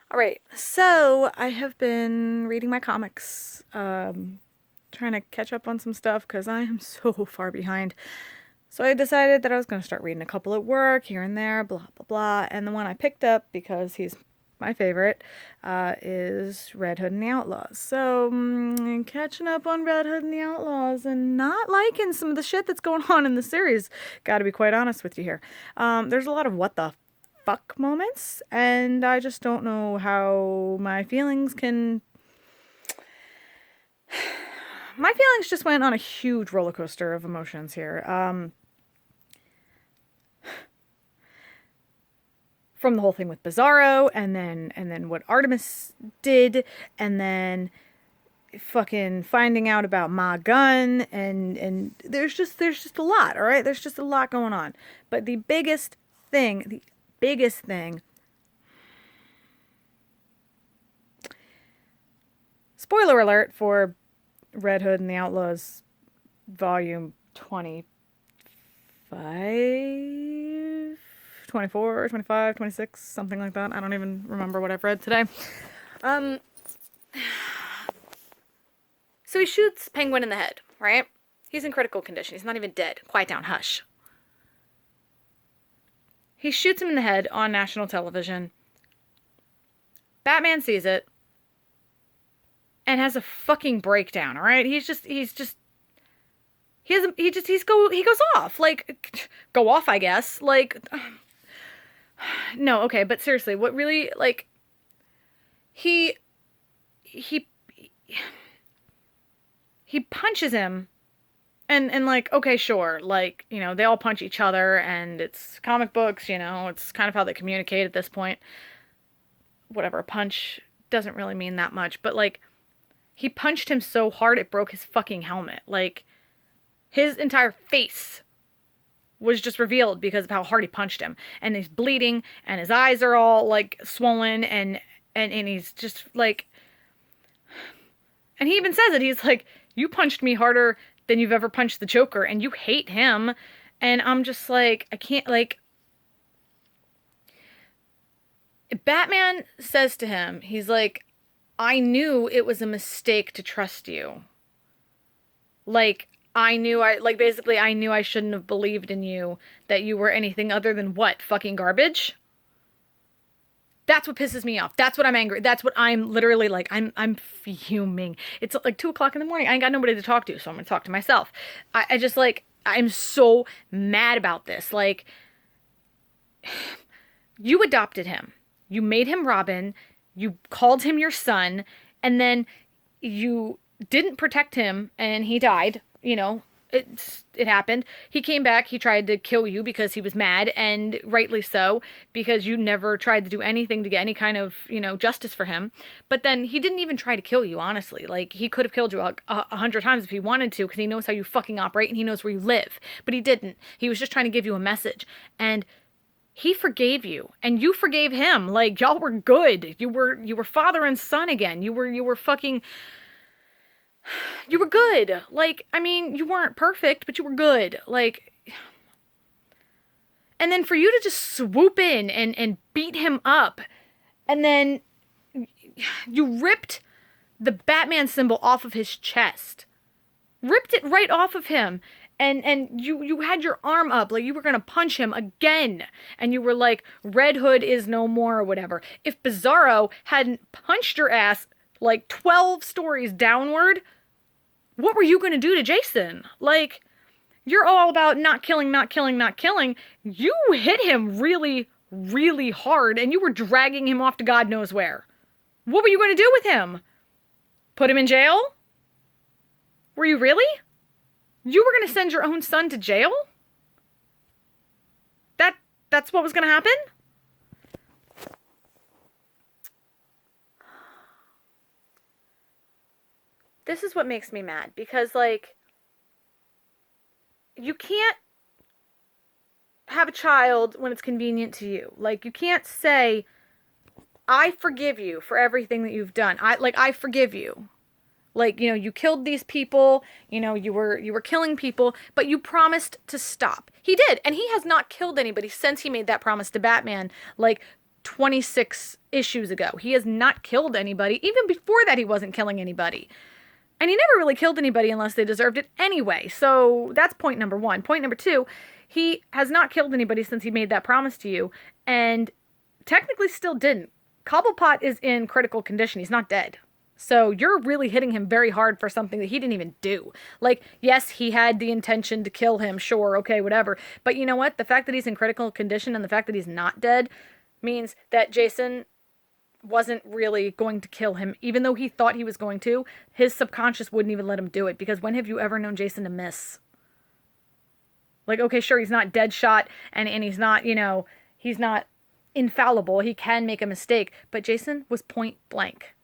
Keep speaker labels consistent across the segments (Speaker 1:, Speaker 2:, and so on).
Speaker 1: All right, so I have been reading my comics, trying to catch up on some stuff because I am so far behind. So I decided that I was going to start reading a couple at work, here and there, blah, blah, blah. And the one I picked up, because he's my favorite, is Red Hood and the Outlaws. So, catching up on Red Hood and the Outlaws and not liking some of the shit that's going on in the series. Gotta be quite honest with you here. There's a lot of what the fuck moments, and I just don't know how my feelings can. My feelings just went on a huge roller coaster of emotions here. From the whole thing with Bizarro, and then what Artemis did, and then fucking finding out about Ma Gun, and there's just a lot, all right? There's just a lot going on. But the biggest thing, spoiler alert for Red Hood and the Outlaws volume 25, 24, 25, 26, something like that. I don't even remember what I've read today. Um, so he shoots Penguin in the head, right? He's in critical condition. He's not even dead. Quiet down, hush. He shoots him in the head on national television. Batman sees it and has a fucking breakdown, all right? He goes off. Like, go off, I guess. Like, no, okay, but seriously, what really, like, he he he punches him, and like, okay, sure, like, they all punch each other, and it's comic books, it's kind of how they communicate at this point. Whatever, a punch doesn't really mean that much, but like, he punched him so hard it broke his fucking helmet. Like, his entire face was just revealed because of how hard he punched him, and he's bleeding, and his eyes are all like swollen, and he's just like, and he even says it. He's like, you punched me harder than you've ever punched the Joker, and you hate him. And I'm just like, I can't, like, Batman says to him, he's like, I knew it was a mistake to trust you. Like, basically, I knew I shouldn't have believed in you, that you were anything other than what? Fucking garbage? That's what pisses me off. That's what I'm angry. That's what I'm literally like. I'm fuming. It's like 2 o'clock in the morning. I ain't got nobody to talk to, so I'm gonna talk to myself. I just like, I'm so mad about this. Like, you adopted him. You made him Robin. You called him your son, and then you didn't protect him, and he died. It happened. He came back. He tried to kill you because he was mad, and rightly so, because you never tried to do anything to get any kind of, justice for him. But then he didn't even try to kill you, honestly. Like, he could have killed you a hundred times if he wanted to, because he knows how you fucking operate and he knows where you live. But he didn't. He was just trying to give you a message. And he forgave you, and you forgave him. Like, y'all were good. You were father and son again. You were fucking, you were good. Like, I mean, you weren't perfect, but you were good. Like, and then for you to just swoop in and beat him up, and then you ripped the Batman symbol off of his chest. Ripped it right off of him. And you had your arm up like you were gonna punch him again. And you were like, Red Hood is no more, or whatever. If Bizarro hadn't punched your ass like 12 stories downward, what were you gonna do to Jason? Like, you're all about not killing, not killing, not killing. You hit him really, really hard, and you were dragging him off to God knows where. What were you gonna do with him? Put him in jail? Were you really? You were gonna send your own son to jail? That's what was gonna happen? This is what makes me mad, because, like, you can't have a child when it's convenient to you. Like, you can't say, I forgive you for everything that you've done. I forgive you. Like, you killed these people, you were killing people, but you promised to stop. He did, and he has not killed anybody since he made that promise to Batman, like, 26 issues ago. He has not killed anybody. Even before that, he wasn't killing anybody. And he never really killed anybody unless they deserved it anyway. So that's point number one. Point number two, he has not killed anybody since he made that promise to you. And technically still didn't. Cobblepot is in critical condition. He's not dead. So you're really hitting him very hard for something that he didn't even do. Like, yes, he had the intention to kill him. Sure, okay, whatever. But you know what? The fact that he's in critical condition and the fact that he's not dead means that Jason wasn't really going to kill him. Even though he thought he was going to, his subconscious wouldn't even let him do it. Because when have you ever known Jason to miss? Like, okay, sure, he's not dead shot and he's not, he's not infallible. He can make a mistake. But Jason was point blank.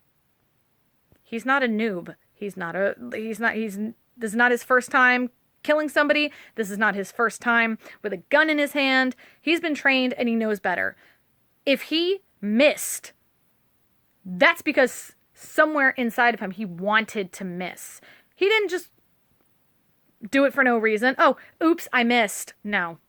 Speaker 1: He's not a noob. This is not his first time killing somebody. This is not his first time with a gun in his hand. He's been trained and he knows better. If he missed, that's because somewhere inside of him he wanted to miss. He didn't just do it for no reason. Oh, oops, I missed. No,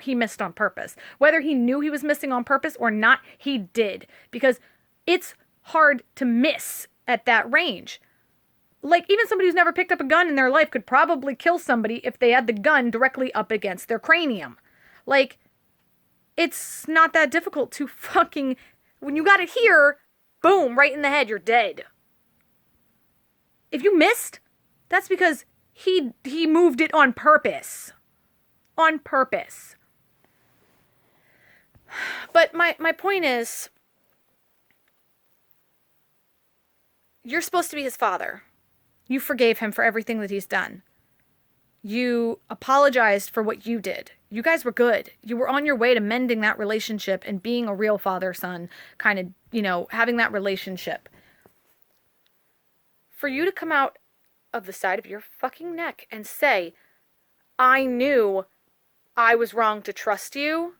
Speaker 1: he missed on purpose. Whether he knew he was missing on purpose or not, he did. Because it's hard to miss at that range. Like, even somebody who's never picked up a gun in their life could probably kill somebody if they had the gun directly up against their cranium. Like, it's not that difficult to fucking... When you got it here, boom, right in the head, you're dead. If you missed, that's because he moved it on purpose. On purpose. But my point is, you're supposed to be his father. You forgave him for everything that he's done. You apologized for what you did. You guys were good. You were on your way to mending that relationship and being a real father-son, kind of, having that relationship. For you to come out of the side of your fucking neck and say, I knew I was wrong to trust you,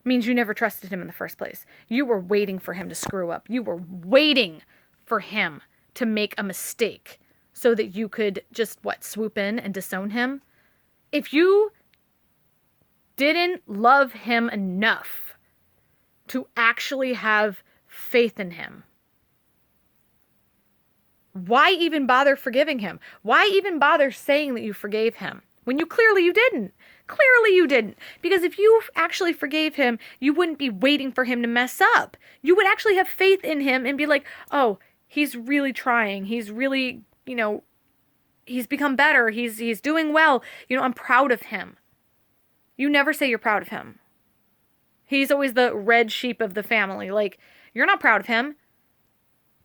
Speaker 1: means you never trusted him in the first place. You were waiting for him to screw up. You were waiting for him to make a mistake so that you could just, swoop in and disown him? If you didn't love him enough to actually have faith in him, why even bother forgiving him? Why even bother saying that you forgave him when you didn't? Clearly you didn't. Because if you actually forgave him, you wouldn't be waiting for him to mess up. You would actually have faith in him and be like, oh, he's really trying. He's really, he's become better. He's doing well. I'm proud of him. You never say you're proud of him. He's always the red sheep of the family. Like, you're not proud of him.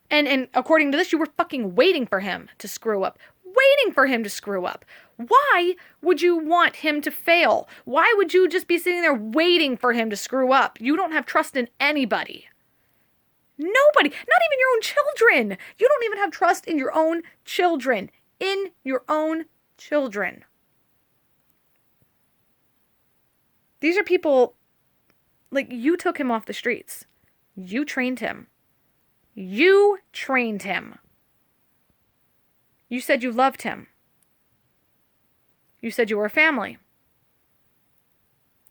Speaker 1: And according to this, you were fucking waiting for him to screw up. Waiting for him to screw up. Why would you want him to fail? Why would you just be sitting there waiting for him to screw up? You don't have trust in anybody. Nobody. Not even your own children. You don't even have trust in your own children. In your own children. These are people, like, you took him off the streets. You trained him. You trained him. You said you loved him. You said you were a family.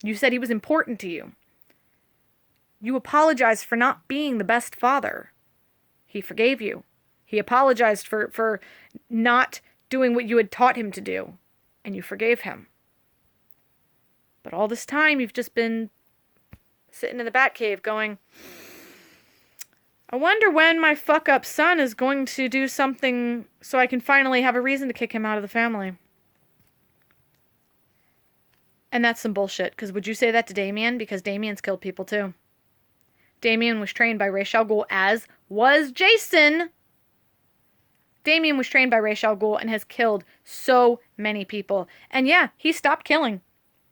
Speaker 1: You said he was important to you. You apologized for not being the best father. He forgave you. He apologized for not doing what you had taught him to do. And you forgave him. But all this time, you've just been sitting in the Batcave going, I wonder when my fuck-up son is going to do something so I can finally have a reason to kick him out of the family. And that's some bullshit, because would you say that to Damien? Because Damien's killed people too. Damien was trained by Ra's al Ghul, as was Jason. Damien was trained by Ra's al Ghul and has killed so many people. And yeah, he stopped killing.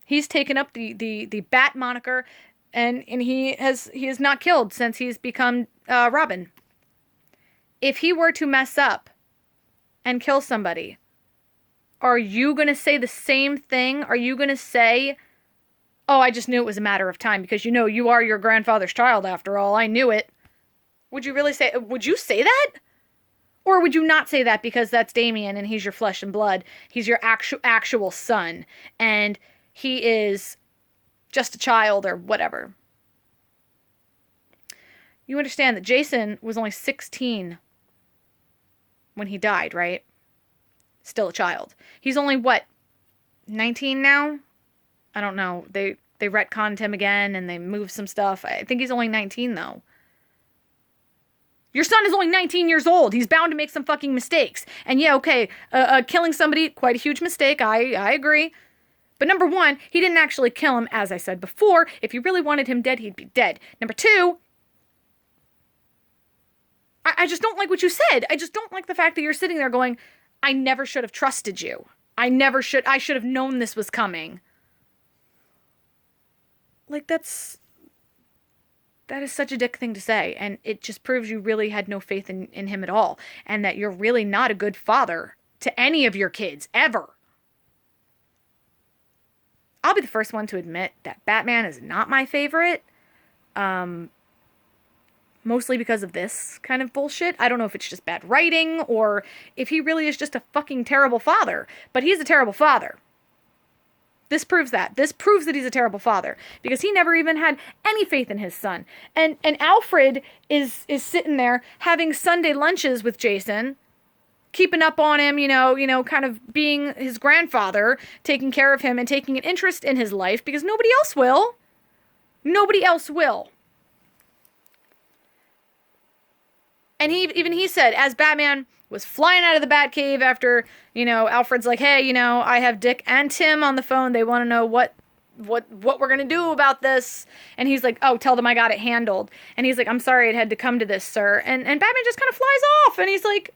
Speaker 1: He's taken up the Bat moniker, and he has not killed since he's become Robin. If he were to mess up and kill somebody, are you going to say the same thing? Are you going to say, oh, I just knew it was a matter of time because, you are your grandfather's child after all. I knew it. Would you really say, would you say that? Or would you not say that because that's Damien and he's your flesh and blood? He's your actual son. And he is just a child or whatever. You understand that Jason was only 16 when he died, right? Still a child. He's only, what, 19 now? I don't know. They retconned him again and they moved some stuff. I think he's only 19 though. Your son is only 19 years old. He's bound to make some fucking mistakes. And yeah, okay, killing somebody, quite a huge mistake. I agree. But number one, he didn't actually kill him, as I said before. If you really wanted him dead, he'd be dead. Number two, I just don't like what you said. I just don't like the fact that you're sitting there going, I never should have trusted you. I should have known this was coming. Like, that is such a dick thing to say. And it just proves you really had no faith in him at all. And that you're really not a good father to any of your kids, ever. I'll be the first one to admit that Batman is not my favorite. Mostly because of this kind of bullshit. I don't know if it's just bad writing or if he really is just a fucking terrible father. But he's a terrible father. This proves that. This proves that he's a terrible father. Because he never even had any faith in his son. And Alfred is sitting there having Sunday lunches with Jason, keeping up on him, kind of being his grandfather, taking care of him and taking an interest in his life because nobody else will. Nobody else will. And he said, as Batman was flying out of the Batcave after, Alfred's like, hey, I have Dick and Tim on the phone. They want to know what we're going to do about this. And he's like, oh, tell them I got it handled. And he's like, I'm sorry it had to come to this, sir. And Batman just kind of flies off. And he's like,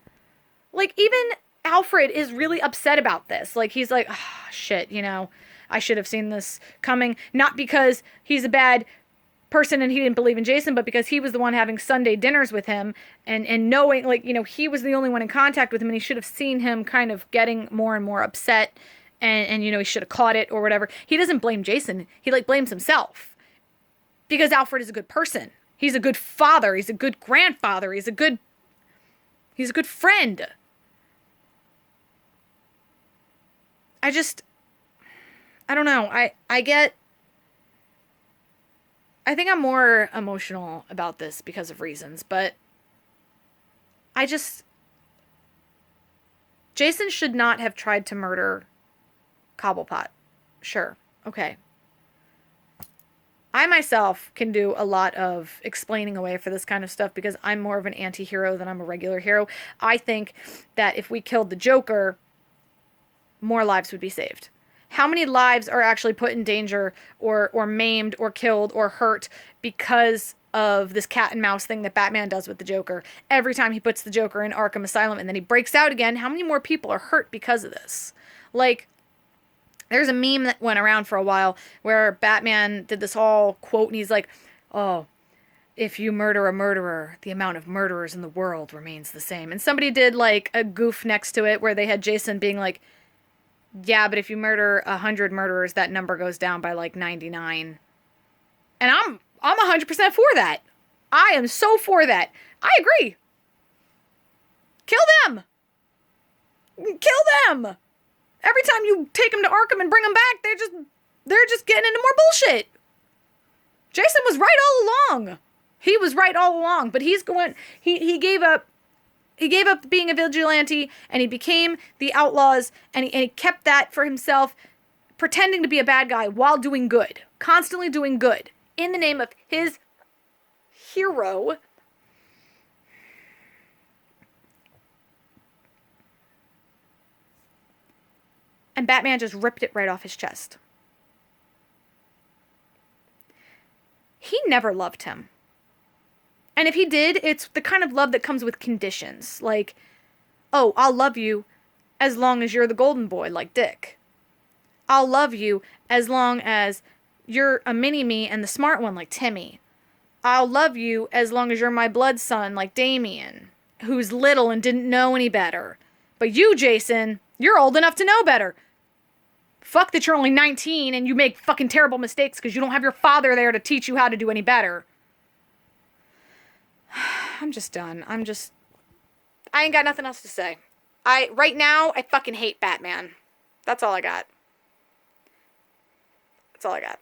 Speaker 1: even Alfred is really upset about this. Like, he's like, oh, shit, I should have seen this coming. Not because he's a bad person and he didn't believe in Jason, but because he was the one having Sunday dinners with him and knowing, he was the only one in contact with him and he should have seen him kind of getting more and more upset and he should have caught it or whatever. He doesn't blame Jason. He, blames himself because Alfred is a good person. He's a good father. He's a good grandfather. He's a good friend. I don't know. I think I'm more emotional about this because of reasons, but Jason should not have tried to murder Cobblepot. Sure. Okay. I myself can do a lot of explaining away for this kind of stuff because I'm more of an anti-hero than I'm a regular hero. I think that if we killed the Joker, more lives would be saved. How many lives are actually put in danger or maimed or killed or hurt because of this cat and mouse thing that Batman does with the Joker? Every time he puts the Joker in Arkham Asylum and then he breaks out again, how many more people are hurt because of this? There's a meme that went around for a while where Batman did this whole quote and he's like, oh, if you murder a murderer, the amount of murderers in the world remains the same. And somebody did a goof next to it where they had Jason being like, yeah, but if you murder 100 murderers, that number goes down by 99. And I'm 100% for that. I am so for that. I agree. Kill them. Kill them. Every time you take them to Arkham and bring them back, they're just getting into more bullshit. Jason was right all along. He was right all along, but he gave up. He gave up being a vigilante, and he became the Outlaws, and he kept that for himself, pretending to be a bad guy while doing good. Constantly doing good. In the name of his hero. And Batman just ripped it right off his chest. He never loved him. And if he did, it's the kind of love that comes with conditions. Like, oh, I'll love you as long as you're the golden boy, like Dick. I'll love you as long as you're a mini-me and the smart one, like Timmy. I'll love you as long as you're my blood son, like Damien, who's little and didn't know any better. But you, Jason, you're old enough to know better. Fuck that you're only 19 and you make fucking terrible mistakes because you don't have your father there to teach you how to do any better. I'm just done. I ain't got nothing else to say. Right now, I fucking hate Batman. That's all I got. That's all I got.